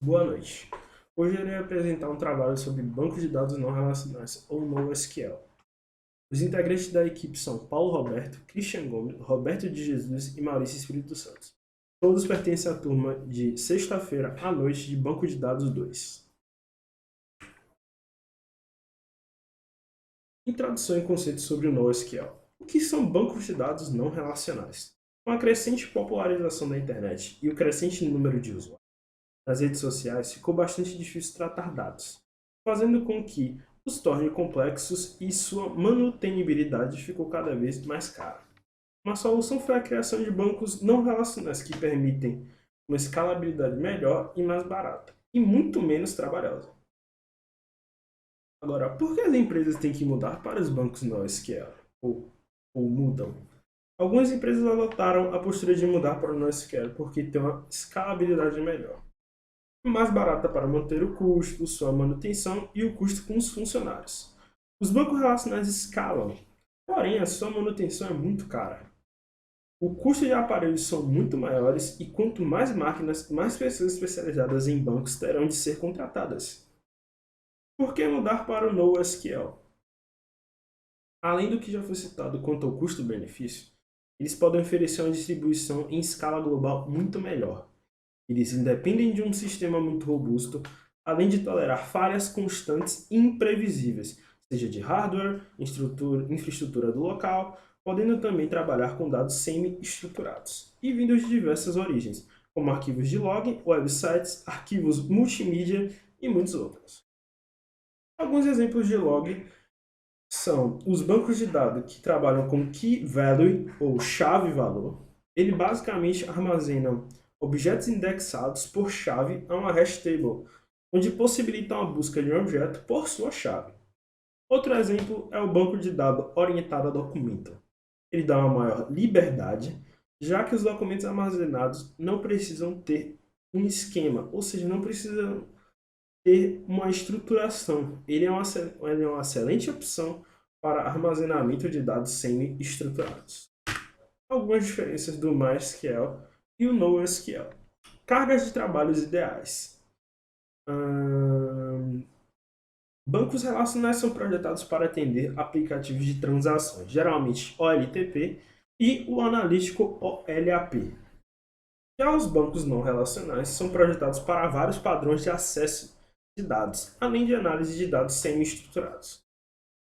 Boa noite. Hoje eu irei apresentar um trabalho sobre bancos de dados não relacionais, ou NoSQL. Os integrantes da equipe são Paulo Roberto, Christian Gomes, Roberto de Jesus e Maurício Espírito Santo. Todos pertencem à turma de sexta-feira à noite de Banco de Dados 2. Introdução e conceitos sobre o NoSQL. O que são bancos de dados não relacionais? Com a crescente popularização da internet e o crescente número de usuários nas redes sociais, ficou bastante difícil tratar dados, fazendo com que os torne complexos e sua manutenibilidade ficou cada vez mais cara. Uma solução foi a criação de bancos não relacionais que permitem uma escalabilidade melhor e mais barata, e muito menos trabalhosa. Agora, por que as empresas têm que mudar para os bancos NoSQL? Ou mudam? Algumas empresas adotaram a postura de mudar para o NoSQL porque tem uma escalabilidade melhor, mais barata para manter o custo, sua manutenção e o custo com os funcionários. Os bancos relacionais escalam, porém a sua manutenção é muito cara. O custo de aparelhos são muito maiores e quanto mais máquinas, mais pessoas especializadas em bancos terão de ser contratadas. Por que mudar para o NoSQL? Além do que já foi citado quanto ao custo-benefício, eles podem oferecer uma distribuição em escala global muito melhor. Eles independem de um sistema muito robusto, além de tolerar falhas constantes e imprevisíveis, seja de hardware, infraestrutura do local, podendo também trabalhar com dados semi-estruturados e vindos de diversas origens, como arquivos de log, websites, arquivos multimídia e muitos outros. Alguns exemplos de log são os bancos de dados que trabalham com Key Value ou chave-valor. Ele basicamente armazena objetos indexados por chave a uma hash table, onde possibilitam a busca de um objeto por sua chave. Outro exemplo é o banco de dados orientado a documento. Ele dá uma maior liberdade, já que os documentos armazenados não precisam ter um esquema, ou seja, não precisam ter uma estruturação. Ele é uma excelente opção para armazenamento de dados semi-estruturados. Algumas diferenças do MySQL e o NoSQL. Cargas de trabalhos ideais. Bancos relacionais são projetados para atender aplicativos de transações, geralmente OLTP e o analítico OLAP. Já os bancos não relacionais são projetados para vários padrões de acesso de dados, além de análise de dados semi-estruturados.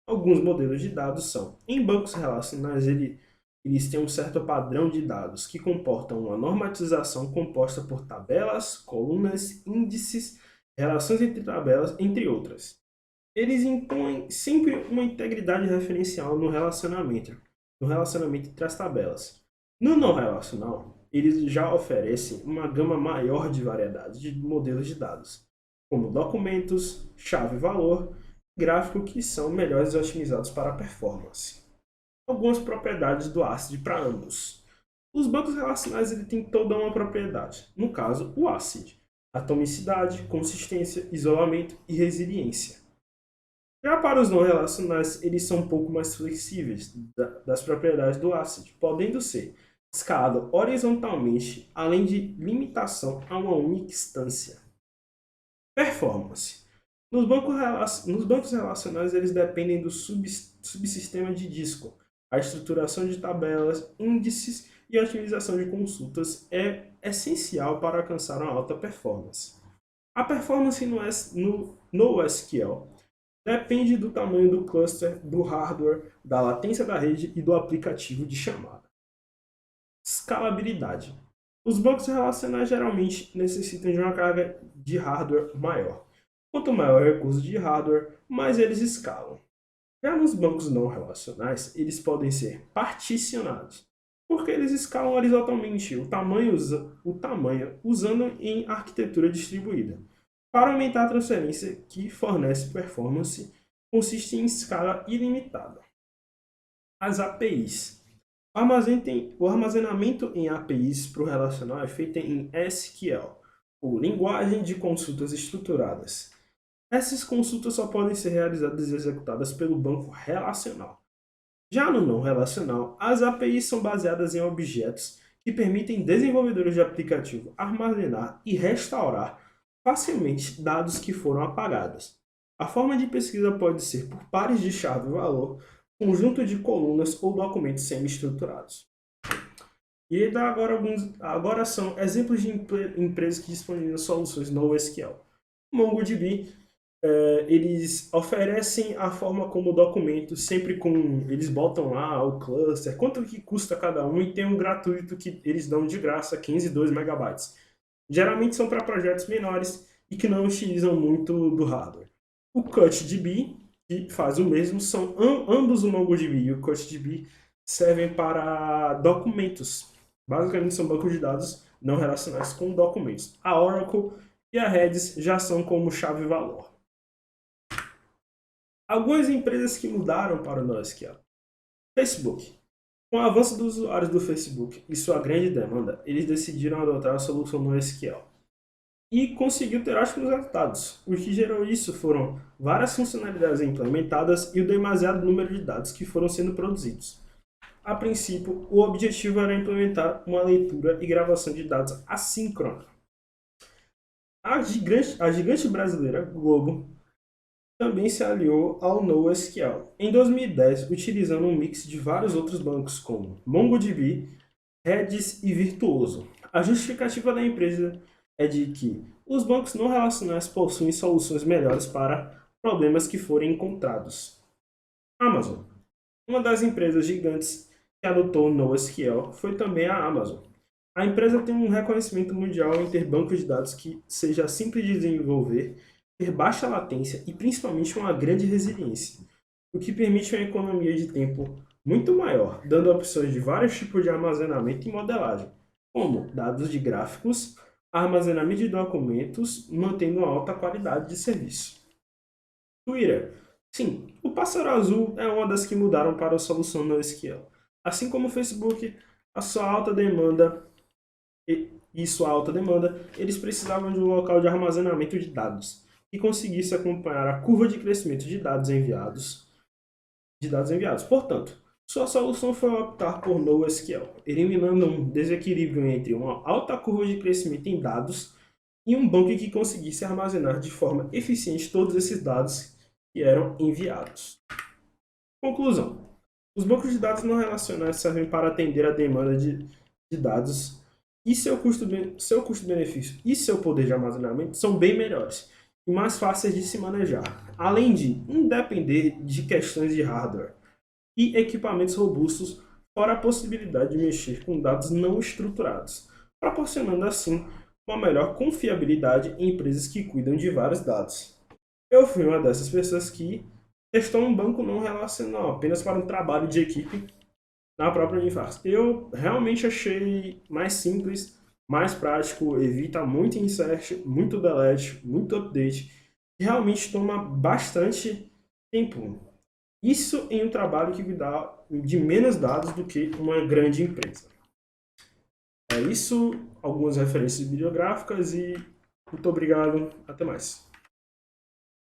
Alguns modelos de dados são, em bancos relacionais, eles têm um certo padrão de dados que comportam uma normatização composta por tabelas, colunas, índices, relações entre tabelas, entre outras. Eles impõem sempre uma integridade referencial no relacionamento entre as tabelas. No não relacional, eles já oferecem uma gama maior de variedade de modelos de dados, como documentos, chave-valor, gráfico que são melhores otimizados para a performance. Algumas propriedades do ACID para ambos. Os bancos relacionais ele têm toda uma propriedade, no caso o ACID, atomicidade, consistência, isolamento e resiliência. Já para os não relacionais, eles são um pouco mais flexíveis das propriedades do ACID, podendo ser escalado horizontalmente, além de limitação a uma única instância. Performance. Nos bancos relacionais, eles dependem do subsistema de disco. A estruturação de tabelas, índices e a otimização de consultas é essencial para alcançar uma alta performance. A performance no SQL depende do tamanho do cluster, do hardware, da latência da rede e do aplicativo de chamada. Escalabilidade. Os bancos relacionais geralmente necessitam de uma carga de hardware maior. Quanto maior o recurso de hardware, mais eles escalam. Já nos bancos não relacionais, eles podem ser particionados, porque eles escalam horizontalmente o tamanho usando em arquitetura distribuída. Para aumentar a transferência que fornece performance, consiste em escala ilimitada. As APIs. O armazenamento em APIs para o relacional é feito em SQL, ou Linguagem de Consultas Estruturadas. Essas consultas só podem ser realizadas e executadas pelo banco relacional. Já no não relacional, as APIs são baseadas em objetos que permitem desenvolvedores de aplicativo armazenar e restaurar facilmente dados que foram apagados. A forma de pesquisa pode ser por pares de chave-valor, conjunto de colunas ou documentos semi-estruturados. E agora são exemplos de empresas que disponibilizam soluções NoSQL. MongoDB, eles oferecem a forma como documento, sempre com, eles botam lá o cluster, quanto que custa cada um, e tem um gratuito que eles dão de graça, 15 e 2 megabytes. Geralmente são para projetos menores e que não utilizam muito do hardware. O CutDB, que faz o mesmo, são ambos o MongoDB e o CutDB servem para documentos. Basicamente são bancos de dados não relacionados com documentos. A Oracle e a Redis já são como chave-valor. Algumas empresas que mudaram para o NoSQL. Facebook. Com o avanço dos usuários do Facebook e sua grande demanda, eles decidiram adotar a solução NoSQL. E conseguiu ter ótimos resultados. O que gerou isso foram várias funcionalidades implementadas e o demasiado número de dados que foram sendo produzidos. A princípio, o objetivo era implementar uma leitura e gravação de dados assíncrona. A gigante brasileira Globo também se aliou ao NoSQL em 2010, utilizando um mix de vários outros bancos como MongoDB, Redis e Virtuoso. A justificativa da empresa é de que os bancos não relacionais possuem soluções melhores para problemas que forem encontrados. Amazon. Uma das empresas gigantes que adotou NoSQL foi também a Amazon. A empresa tem um reconhecimento mundial em ter bancos de dados que seja simples de desenvolver, ter baixa latência e principalmente uma grande resiliência, o que permite uma economia de tempo muito maior, dando opções de vários tipos de armazenamento e modelagem, como dados de gráficos, armazenamento de documentos, mantendo uma alta qualidade de serviço. Twitter. Sim, o pássaro azul é uma das que mudaram para a solução NoSQL. Assim como o Facebook, sua alta demanda, eles precisavam de um local de armazenamento de dados que conseguisse acompanhar a curva de crescimento de dados enviados. Portanto, sua solução foi optar por NoSQL, eliminando um desequilíbrio entre uma alta curva de crescimento em dados e um banco que conseguisse armazenar de forma eficiente todos esses dados que eram enviados. Conclusão. Os bancos de dados não relacionais servem para atender a demanda de dados e seu custo-benefício e seu poder de armazenamento são bem melhores e mais fáceis de se manejar, além de independer de questões de hardware e equipamentos robustos, fora a possibilidade de mexer com dados não estruturados, proporcionando assim uma melhor confiabilidade em empresas que cuidam de vários dados. Eu fui uma dessas pessoas que testou um banco não relacional, apenas para um trabalho de equipe na própria Unifax. Eu realmente achei mais simples, mais prático, evita muito insert, muito delete, muito update, e realmente toma bastante tempo. Isso em um trabalho que dá de menos dados do que uma grande empresa. É isso, algumas referências bibliográficas e muito obrigado, até mais.